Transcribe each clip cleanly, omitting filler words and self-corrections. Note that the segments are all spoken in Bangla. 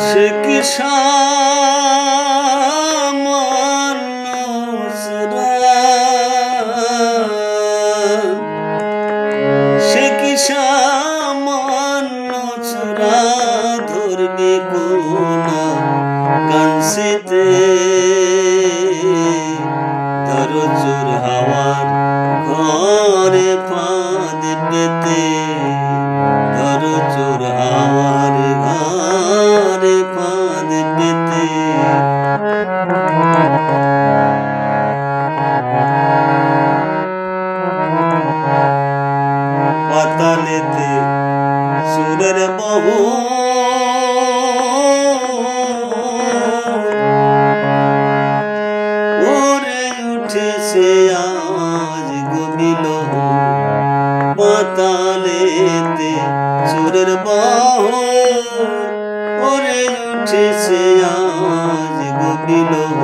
সে কি সামান্য চূড়া, সে কি সামান্য চূড়া ধরবে কোনা কাঞ্চিতে। ধরো চোর হাওয়ার ঘরে ফাঁদ পেতে, ধরো চোর হাওয়ার ঘরে ফাঁদ পেতে। পাতালেতে চোরের বহু ওরে উঠেছে আজ গবিলহ। পাতালেতে চোরের বহু ওরে উঠেছে আজ গবিলহ।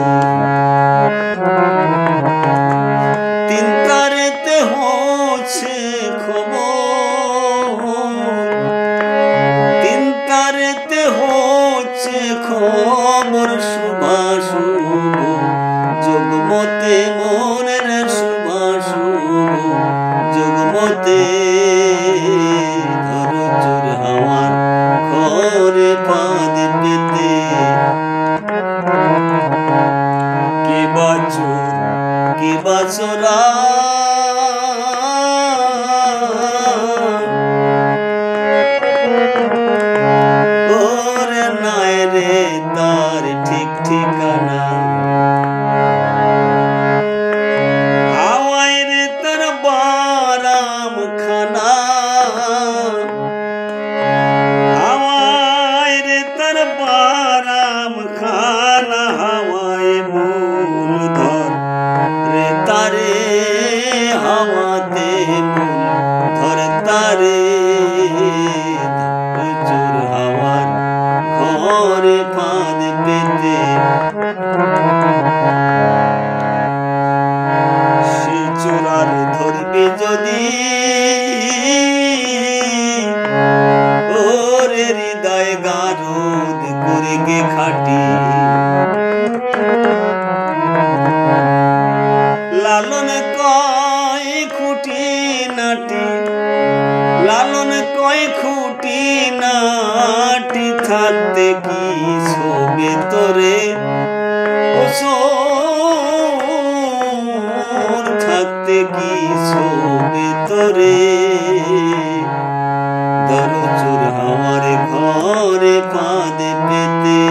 তিন তারেতে হচ্ছে খবর, তিন তারেতে হচ্ছে খবর। শুভাশুভ যোগমতে মনের শুভাশুভ যোগমতে। ধরো চোর হাওয়ার ঘরে ফাঁদ পেতে। কে বা চোর কে বা চোরা, ওরে নাই রে তার ঠিক ঠিকানা। হাওয়ায় রে তার বারাম খানা, হাওয়ায় রে তার বারাম খানা। হাওয়ায় মূল ধর রে তারে, হাওয়াতে মূল ধর তারে। চোর হাওয়ার ঘরে ফাঁদ পেতে। সে চোরার ধরবে যদি ওরে হৃদয় গারদ করে গে খাটি। লালন কয় খুঁটি নাটি, লালন কয় খুঁটি নাটি। থাকতে কি ছবে তোরে ও চোর, থাকতে কি ছবে তোরে। ধরো চোর হাওয়ার ঘরে ফাঁদ পেতে।